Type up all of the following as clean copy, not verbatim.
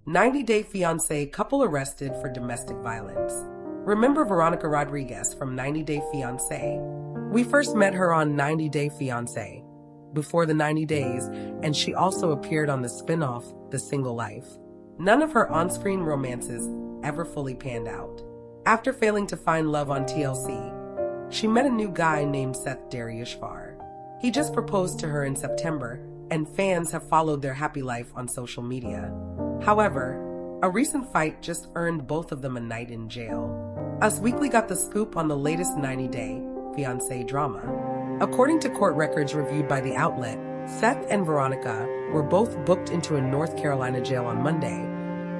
90-Day Fiancé couple arrested for domestic violence. Remember Veronica Rodriguez from 90-Day Fiancé? We first met her on 90-Day Fiancé, before the 90 days, and she also appeared on the spinoff, The Single Life. None of her on-screen romances ever fully panned out. After failing to find love on TLC, she met a new guy named Seth Dariyashvar. He just proposed to her in September, and fans have followed their happy life on social media. However, a recent fight just earned both of them a night in jail. Us Weekly got the scoop on the latest 90-Day Fiancé drama. According to court records reviewed by the outlet, Seth and Veronica were both booked into a North Carolina jail on Monday,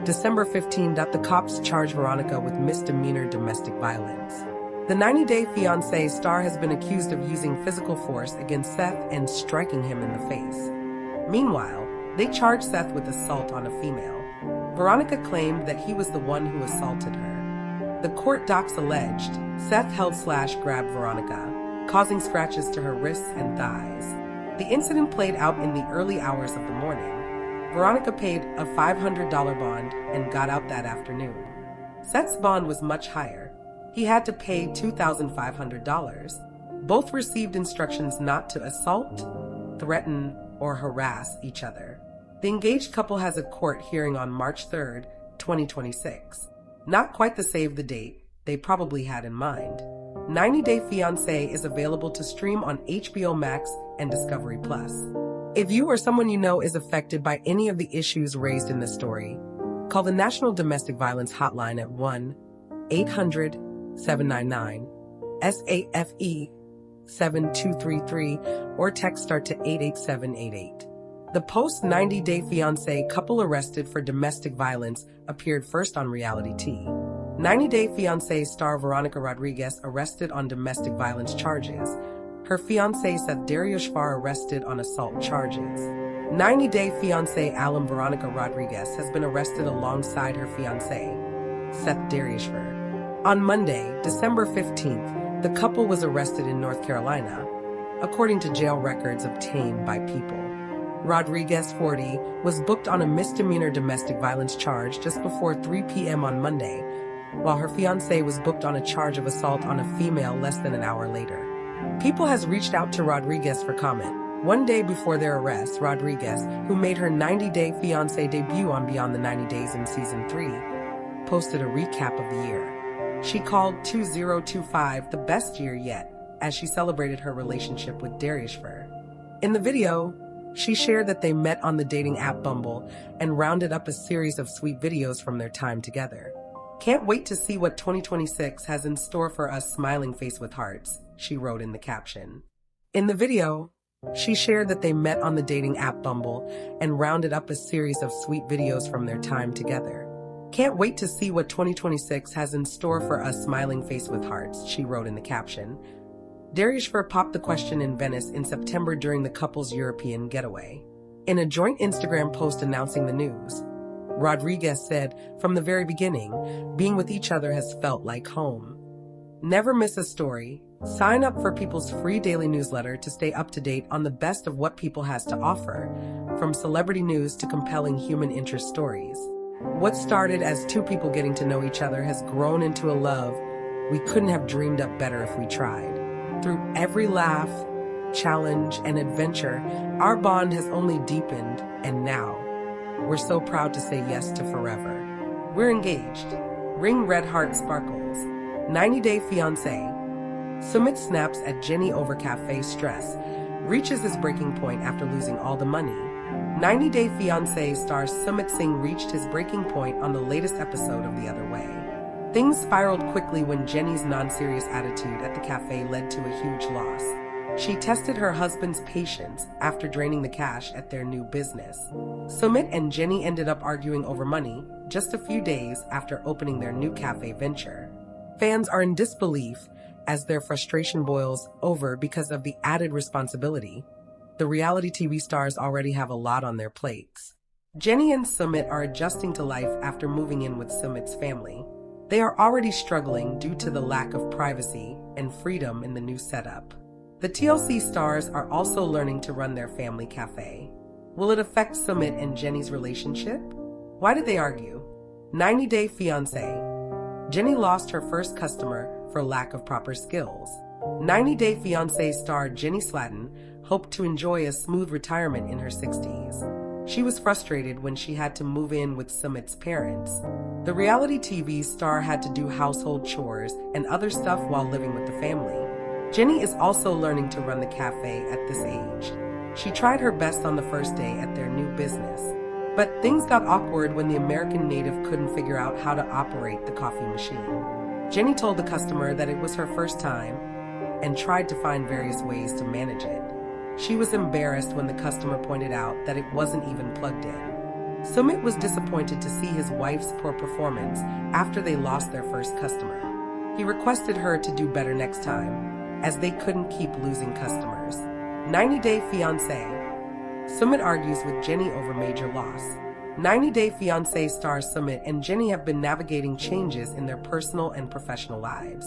December 15. The cops charged Veronica with misdemeanor domestic violence. The 90-Day Fiancé star has been accused of using physical force against Seth and striking him in the face. Meanwhile, they charged Seth with assault on a female. Veronica claimed that he was the one who assaulted her. The court docs alleged Seth held/grabbed Veronica, causing scratches to her wrists and thighs. The incident played out in the early hours of the morning. Veronica paid a $500 bond and got out that afternoon. Seth's bond was much higher. He had to pay $2,500. Both received instructions not to assault, threaten, or harass each other. The engaged couple has a court hearing on March 3, 2026. Not quite the save the date they probably had in mind. 90-Day Fiancé is available to stream on HBO Max and Discovery+. If you or someone you know is affected by any of the issues raised in this story, call the National Domestic Violence Hotline at 1-800-799-SAFE-7233 or text START to 88788. The post-90-Day Fiancé couple arrested for domestic violence appeared first on reality TV. 90-Day Fiancé star Veronica Rodriguez arrested on domestic violence charges. Her fiancé Seth Dariyashvar arrested on assault charges. 90-Day Fiancé alum Veronica Rodriguez has been arrested alongside her fiancé, Seth Dariyashvar. On Monday, December 15th, the couple was arrested in North Carolina, according to jail records obtained by People. Rodriguez, 40, was booked on a misdemeanor domestic violence charge just before 3 p.m. on Monday, while her fiancé was booked on a charge of assault on a female less than an hour later. People has reached out to Rodriguez for comment. One day before their arrest, Rodriguez, who made her 90-Day Fiancé debut on Beyond the 90 Days in Season 3, posted a recap of the year. She called 2025 the best year yet, as she celebrated her relationship with Dariyashvar. In the video, she shared that they met on the dating app Bumble and rounded up a series of sweet videos from their time together. "Can't wait to see what 2026 has in store for us, smiling face with hearts," she wrote in the caption. In the video, she shared that they met on the dating app Bumble and rounded up a series of sweet videos from their time together. "Can't wait to see what 2026 has in store for us, smiling face with hearts," she wrote in the caption. Dariyashvar popped the question in Venice in September during the couple's European getaway. In a joint Instagram post announcing the news, Rodriguez said, "From the very beginning, being with each other has felt like home." Never miss a story. Sign up for People's free daily newsletter to stay up to date on the best of what People has to offer, from celebrity news to compelling human interest stories. What started as two people getting to know each other has grown into a love we couldn't have dreamed up better if we tried. Through every laugh, challenge, and adventure, our bond has only deepened, and now, we're so proud to say yes to forever. We're engaged. Ring red heart sparkles. 90-Day Fiancé. Sumit snaps at Jenny over cafe stress. Reaches his breaking point after losing all the money. 90-Day Fiancé star Sumit Singh reached his breaking point on the latest episode of The Other Way. Things spiraled quickly when Jenny's non-serious attitude at the cafe led to a huge loss. She tested her husband's patience after draining the cash at their new business. Sumit and Jenny ended up arguing over money just a few days after opening their new cafe venture. Fans are in disbelief as their frustration boils over because of the added responsibility. The reality TV stars already have a lot on their plates. Jenny and Sumit are adjusting to life after moving in with Sumit's family. They are already struggling due to the lack of privacy and freedom in the new setup. The TLC stars are also learning to run their family cafe. Will it affect Sumit and Jenny's relationship? Why did they argue? 90 Day Fiancé. Jenny lost her first customer for lack of proper skills. 90 Day Fiancé star Jenny Slatten hoped to enjoy a smooth retirement in her 60s. She was frustrated when she had to move in with Sumit's parents. The reality TV star had to do household chores and other stuff while living with the family. Jenny is also learning to run the cafe at this age. She tried her best on the first day at their new business, but things got awkward when the American native couldn't figure out how to operate the coffee machine. Jenny told the customer that it was her first time and tried to find various ways to manage it. She was embarrassed when the customer pointed out that it wasn't even plugged in. Sumit was disappointed to see his wife's poor performance after they lost their first customer. He requested her to do better next time, as they couldn't keep losing customers. 90 Day Fiancé. Sumit argues with Jenny over major loss. 90 Day Fiancé star Sumit and Jenny have been navigating changes in their personal and professional lives.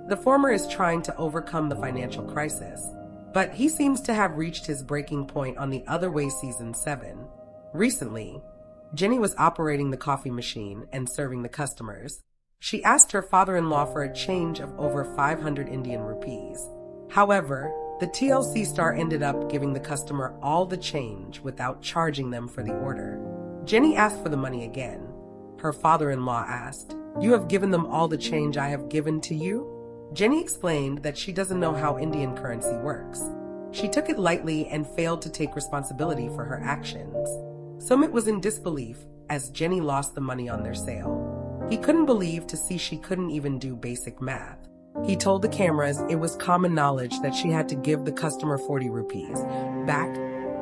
The former is trying to overcome the financial crisis, but he seems to have reached his breaking point on The Other Way Season 7. Recently, Jenny was operating the coffee machine and serving the customers. She asked her father-in-law for a change of over 500 Indian rupees. However, the TLC star ended up giving the customer all the change without charging them for the order. Jenny asked for the money again. Her father-in-law asked, "You have given them all the change I have given to you?" Jenny explained that she doesn't know how Indian currency works. She took it lightly and failed to take responsibility for her actions. Sumit was in disbelief as Jenny lost the money on their sale. He couldn't believe to see she couldn't even do basic math. He told the cameras it was common knowledge that she had to give the customer 40 rupees back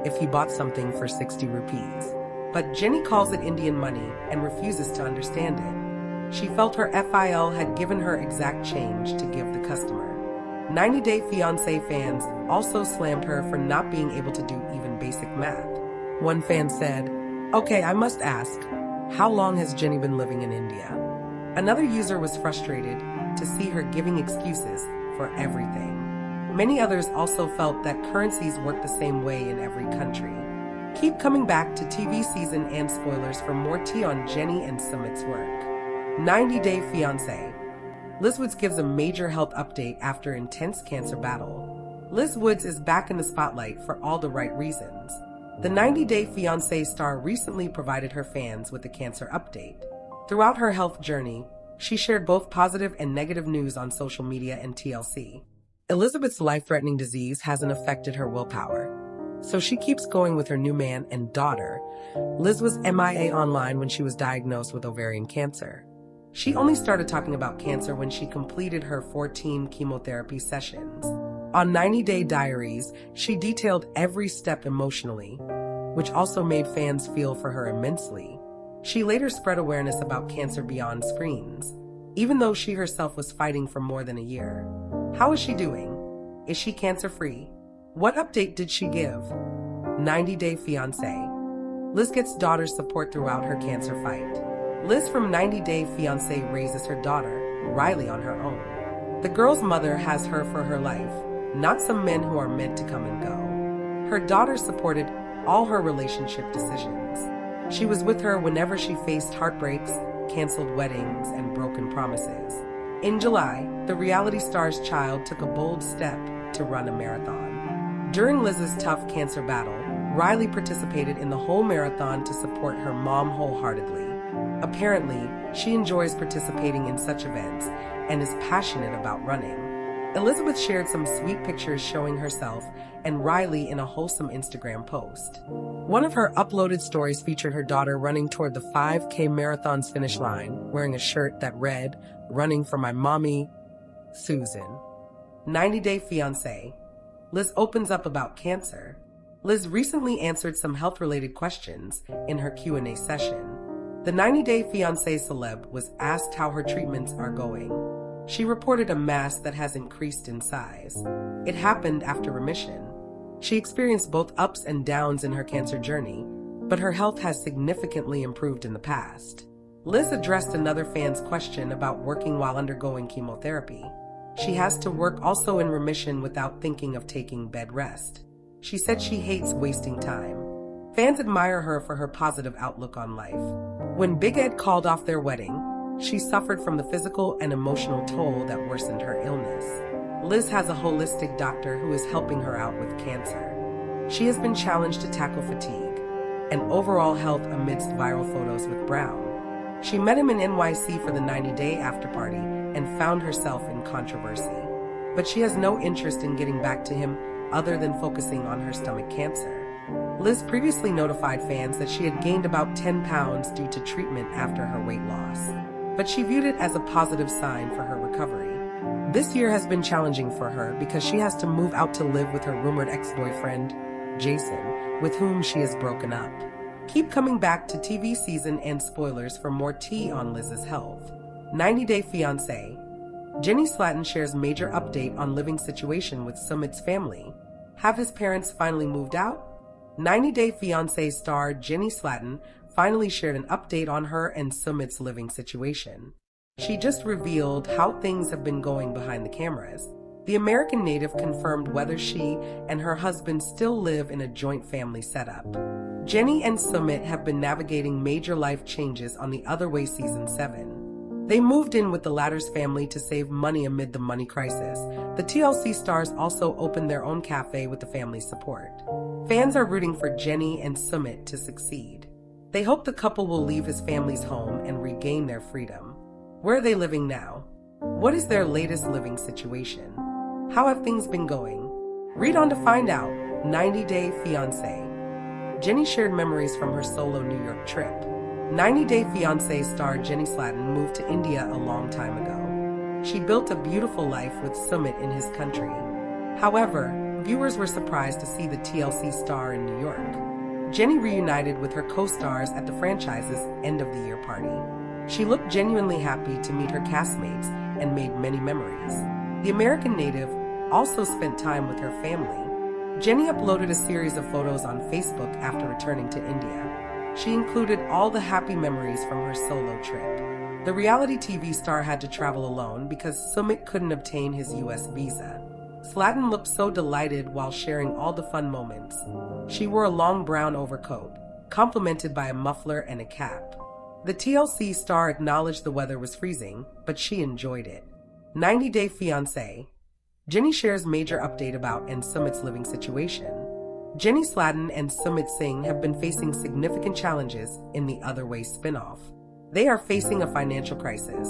if he bought something for 60 rupees. But Jenny calls it Indian money and refuses to understand it. She felt her FIL had given her exact change to give the customer. 90 Day Fiancé fans also slammed her for not being able to do even basic math. One fan said, "Okay, I must ask, how long has Jenny been living in India?" Another user was frustrated to see her giving excuses for everything. Many others also felt that currencies work the same way in every country. Keep coming back to TV season and spoilers for more tea on Jenny and Sumit's work. 90 Day Fiancé. Liz Woods gives a major health update after intense cancer battle. Liz Woods is back in the spotlight for all the right reasons. The 90 Day Fiancé star recently provided her fans with a cancer update. Throughout her health journey, she shared both positive and negative news on social media and TLC. Elizabeth's life-threatening disease hasn't affected her willpower, so she keeps going with her new man and daughter. Liz was MIA online when she was diagnosed with ovarian cancer. She only started talking about cancer when she completed her 14 chemotherapy sessions. On 90 Day Diaries, she detailed every step emotionally, which also made fans feel for her immensely. She later spread awareness about cancer beyond screens, even though she herself was fighting for more than a year. How is she doing? Is she cancer-free? What update did she give? 90 Day Fiancé. Liz gets daughter support throughout her cancer fight. Liz from 90 Day Fiancé raises her daughter, Riley, on her own. The girl's mother has her for her life, not some men who are meant to come and go. Her daughter supported all her relationship decisions. She was with her whenever she faced heartbreaks, canceled weddings, and broken promises. In July, the reality star's child took a bold step to run a marathon. During Liz's tough cancer battle, Riley participated in the whole marathon to support her mom wholeheartedly. Apparently, she enjoys participating in such events and is passionate about running. Elizabeth shared some sweet pictures showing herself and Riley in a wholesome Instagram post. One of her uploaded stories featured her daughter running toward the 5K marathon's finish line, wearing a shirt that read, "Running for my mommy, Susan." 90 Day Fiancé. Liz opens up about cancer. Liz recently answered some health-related questions in her Q&A session. The 90 Day Fiancé celeb was asked how her treatments are going. She reported a mass that has increased in size. It happened after remission. She experienced both ups and downs in her cancer journey, but her health has significantly improved in the past. Liz addressed another fan's question about working while undergoing chemotherapy. She has to work also in remission without thinking of taking bed rest. She said she hates wasting time. Fans admire her for her positive outlook on life. When Big Ed called off their wedding, she suffered from the physical and emotional toll that worsened her illness. Liz has a holistic doctor who is helping her out with cancer. She has been challenged to tackle fatigue and overall health amidst viral photos with Brown. She met him in NYC for the 90-day after party and found herself in controversy. But she has no interest in getting back to him other than focusing on her stomach cancer. Liz previously notified fans that she had gained about 10 pounds due to treatment after her weight loss, but she viewed it as a positive sign for her recovery. This year has been challenging for her because she has to move out to live with her rumored ex-boyfriend, Jason, with whom she has broken up. Keep coming back to TV season and spoilers for more tea on Liz's health. 90-Day Fiancé. Jenny Slatten shares major update on living situation with Sumit's family. Have his parents finally moved out? 90-Day Fiancé star Jenny Slatten finally shared an update on her and Sumit's living situation. She just revealed how things have been going behind the cameras. The American native confirmed whether she and her husband still live in a joint family setup. Jenny and Sumit have been navigating major life changes on The Other Way Season 7. They moved in with the latter's family to save money amid the money crisis. The TLC stars also opened their own cafe with the family's support. Fans are rooting for Jenny and Sumit to succeed. They hope the couple will leave his family's home and regain their freedom. Where are they living now? What is their latest living situation? How have things been going? Read on to find out. 90-Day Fiancé. Jenny shared memories from her solo New York trip. 90-Day Fiancé star Jenny Slatten moved to India a long time ago. She built a beautiful life with Sumit in his country. However, viewers were surprised to see the TLC star in New York. Jenny reunited with her co-stars at the franchise's end-of-the-year party. She looked genuinely happy to meet her castmates and made many memories. The American native also spent time with her family. Jenny uploaded a series of photos on Facebook after returning to India. She included all the happy memories from her solo trip. The reality TV star had to travel alone because Sumit couldn't obtain his US visa. Slatten looked so delighted while sharing all the fun moments. She wore a long brown overcoat, complemented by a muffler and a cap. The TLC star acknowledged the weather was freezing, but she enjoyed it. 90-Day Fiancé. Jenny shares major update about and Sumit's living situation. Jenny Slatten and Sumit Singh have been facing significant challenges in The Other Way spinoff. They are facing a financial crisis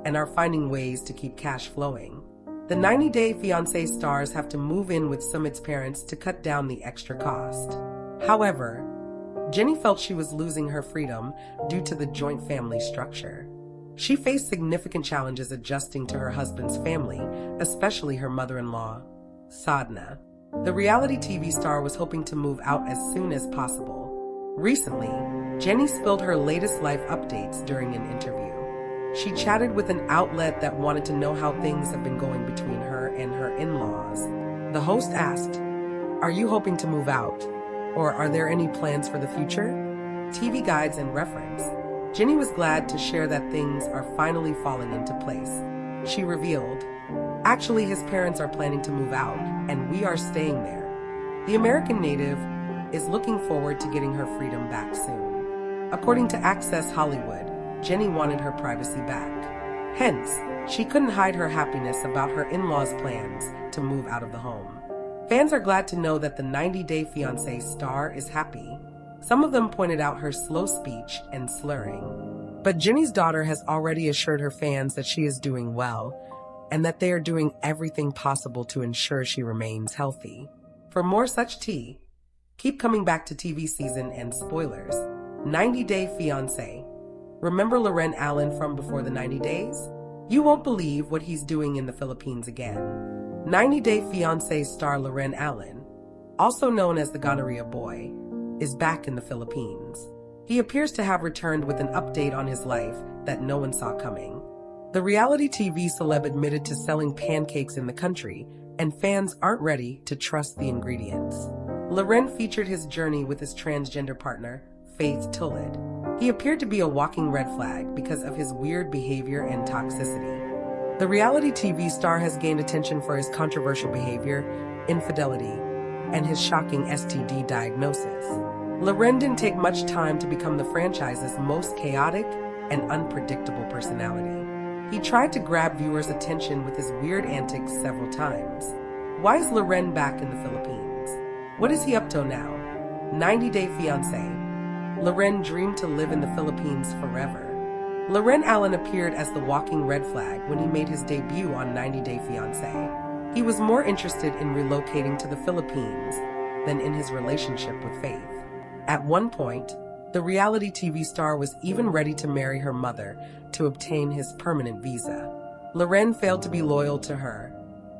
and are finding ways to keep cash flowing. The 90-Day Fiancé stars have to move in with Sumit's parents to cut down the extra cost. However, Jenny felt she was losing her freedom due to the joint family structure. She faced significant challenges adjusting to her husband's family, especially her mother-in-law, Sadhna. The reality TV star was hoping to move out as soon as possible. Recently, Jenny spilled her latest life updates during an interview. She chatted with an outlet that wanted to know how things have been going between her and her in-laws. The host asked, "Are you hoping to move out? Or are there any plans for the future?" TV guides and reference. Jenny was glad to share that things are finally falling into place. She revealed, "Actually, his parents are planning to move out, and we are staying there." The American native is looking forward to getting her freedom back soon. According to Access Hollywood, Jenny wanted her privacy back. Hence, she couldn't hide her happiness about her in-laws' plans to move out of the home. Fans are glad to know that the 90-Day Fiancé star is happy. Some of them pointed out her slow speech and slurring. But Jenny's daughter has already assured her fans that she is doing well, and that they are doing everything possible to ensure she remains healthy. For more such tea, keep coming back to TV season and spoilers. 90-Day Fiancé. Remember Loren Allen from before the 90 days? You won't believe what he's doing in the Philippines again. 90-Day Fiancé star Loren Allen, also known as the Gonorrhea Boy, is back in the Philippines. He appears to have returned with an update on his life that no one saw coming. The reality TV celeb admitted to selling pancakes in the country, and fans aren't ready to trust the ingredients. Loren featured his journey with his transgender partner, Faith Tullid. He appeared to be a walking red flag because of his weird behavior and toxicity. The reality TV star has gained attention for his controversial behavior, infidelity, and his shocking STD diagnosis. Loren didn't take much time to become the franchise's most chaotic and unpredictable personality. He tried to grab viewers' attention with his weird antics several times. Why is Loren back in the Philippines? What is he up to now? 90 Day Fiancé. Loren dreamed to live in the Philippines forever. Loren Allen appeared as the walking red flag when he made his debut on 90 Day Fiancé. He was more interested in relocating to the Philippines than in his relationship with Faith. At one point, the reality TV star was even ready to marry her mother to obtain his permanent visa. Loren failed to be loyal to her,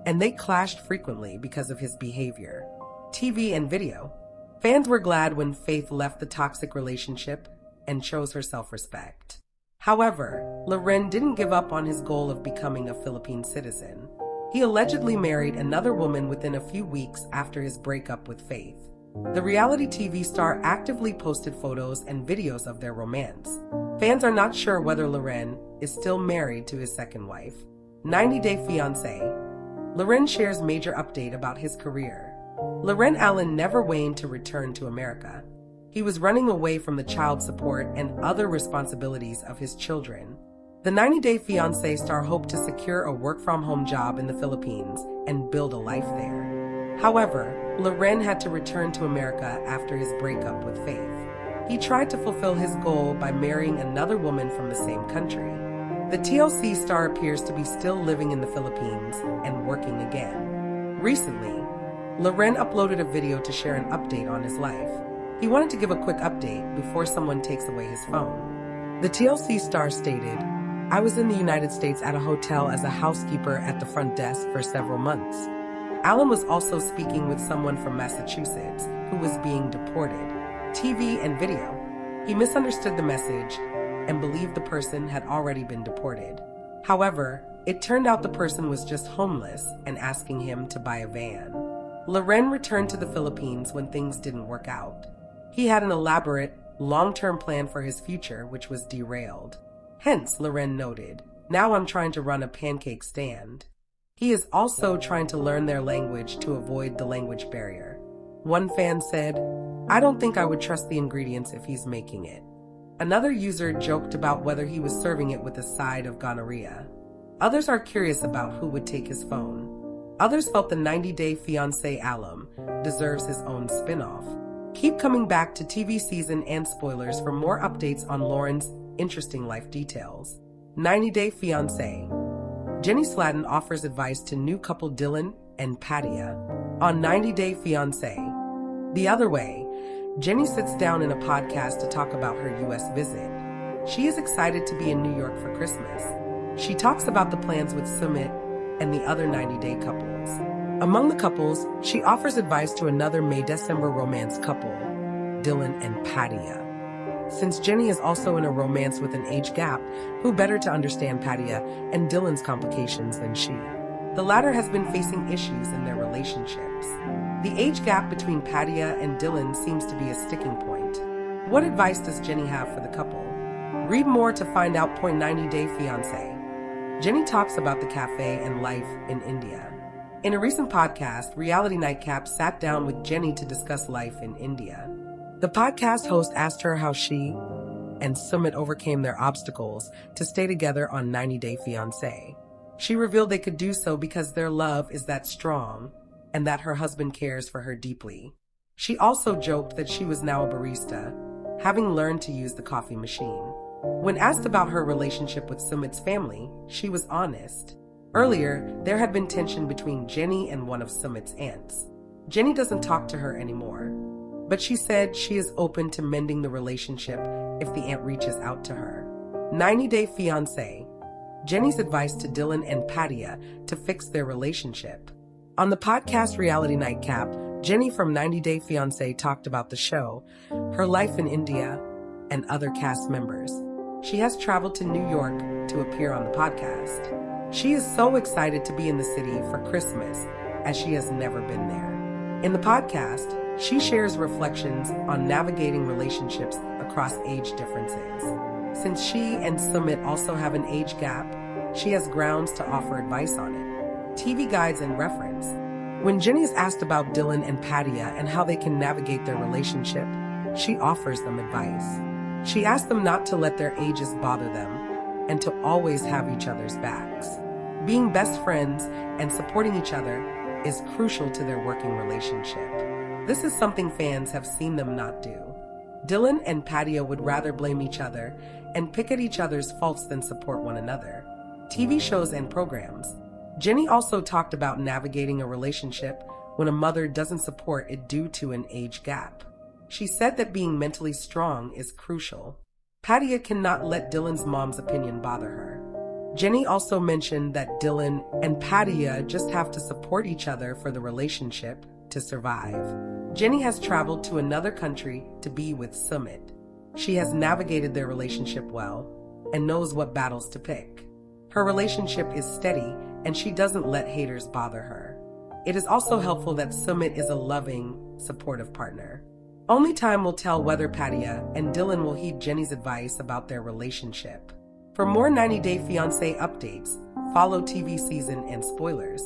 and they clashed frequently because of his behavior. TV and video. Fans were glad when Faith left the toxic relationship and chose her self-respect. However, Loren didn't give up on his goal of becoming a Philippine citizen. He allegedly married another woman within a few weeks after his breakup with Faith. The reality TV star actively posted photos and videos of their romance. Fans are not sure whether Loren is still married to his second wife. 90 Day Fiancé. Loren shares major update about his career. Loren Allen never waned to return to America. He was running away from the child support and other responsibilities of his children. The 90 Day Fiancé star hoped to secure a work-from-home job in the Philippines and build a life there. However, Loren had to return to America after his breakup with Faith. He tried to fulfill his goal by marrying another woman from the same country. The TLC star appears to be still living in the Philippines and working again. Recently, Loren uploaded a video to share an update on his life. He wanted to give a quick update before someone takes away his phone. The TLC star stated, "I was in the United States at a hotel as a housekeeper at the front desk for several months." Allen was also speaking with someone from Massachusetts who was being deported. TV and video. He misunderstood the message and believed the person had already been deported. However, it turned out the person was just homeless and asking him to buy a van. Loren returned to the Philippines when things didn't work out. He had an elaborate, long-term plan for his future, which was derailed. Hence, Loren noted, "Now I'm trying to run a pancake stand." He is also trying to learn their language to avoid the language barrier. One fan said, "I don't think I would trust the ingredients if he's making it." Another user joked about whether he was serving it with a side of gonorrhea. Others are curious about who would take his phone. Others felt the 90 Day Fiancé alum deserves his own spinoff. Keep coming back to TV season and spoilers for more updates on Loren's interesting life details. 90 Day Fiancé. Jenny Slatton offers advice to new couple Dylan and Patia on 90 Day Fiancé. The other way, Jenny sits down in a podcast to talk about her U.S. visit. She is excited to be in New York for Christmas. She talks about the plans with Sumit and the other 90 Day couples. Among the couples, she offers advice to another May-December romance couple, Dylan and Patia. Since Jenny is also in a romance with an age gap, who better to understand Patia and Dylan's complications than she? The latter has been facing issues in their relationships. The age gap between Patia and Dylan seems to be a sticking point. What advice does Jenny have for the couple? Read more to find out. 90 Day Fiancé. Jenny talks about the cafe and life in India. In a recent podcast, Reality Nightcap sat down with Jenny to discuss life in India. The podcast host asked her how she and Sumit overcame their obstacles to stay together on 90 Day Fiancé. She revealed they could do so because their love is that strong and that her husband cares for her deeply. She also joked that she was now a barista, having learned to use the coffee machine. When asked about her relationship with Sumit's family, she was honest. Earlier, there had been tension between Jenny and one of Sumit's aunts. Jenny doesn't talk to her anymore, but she said she is open to mending the relationship if the aunt reaches out to her. 90 Day Fiancé. Jenny's advice to Dylan and Patia to fix their relationship. On the podcast Reality Nightcap, Jenny from 90 Day Fiancé talked about the show, her life in India, and other cast members. She has traveled to New York to appear on the podcast. She is so excited to be in the city for Christmas as she has never been there. In the podcast, she shares reflections on navigating relationships across age differences. Since she and Sumit also have an age gap, she has grounds to offer advice on it. TV guides and reference. When Jenny is asked about Dylan and Patia and how they can navigate their relationship, she offers them advice. She asks them not to let their ages bother them and to always have each other's backs. Being best friends and supporting each other is crucial to their working relationship. This is something fans have seen them not do. Dylan and Padilla would rather blame each other and pick at each other's faults than support one another. TV shows and programs. Jenny also talked about navigating a relationship when a mother doesn't support it due to an age gap. She said that being mentally strong is crucial. Padilla cannot let Dylan's mom's opinion bother her. Jenny also mentioned that Dylan and Padilla just have to support each other for the relationship to survive. Jenny has traveled to another country to be with Sumit. She has navigated their relationship well and knows what battles to pick. Her relationship is steady and she doesn't let haters bother her. It is also helpful that Sumit is a loving, supportive partner. Only time will tell whether Padilla and Dylan will heed Jenny's advice about their relationship. For more 90 Day Fiancé updates, follow TV season and spoilers.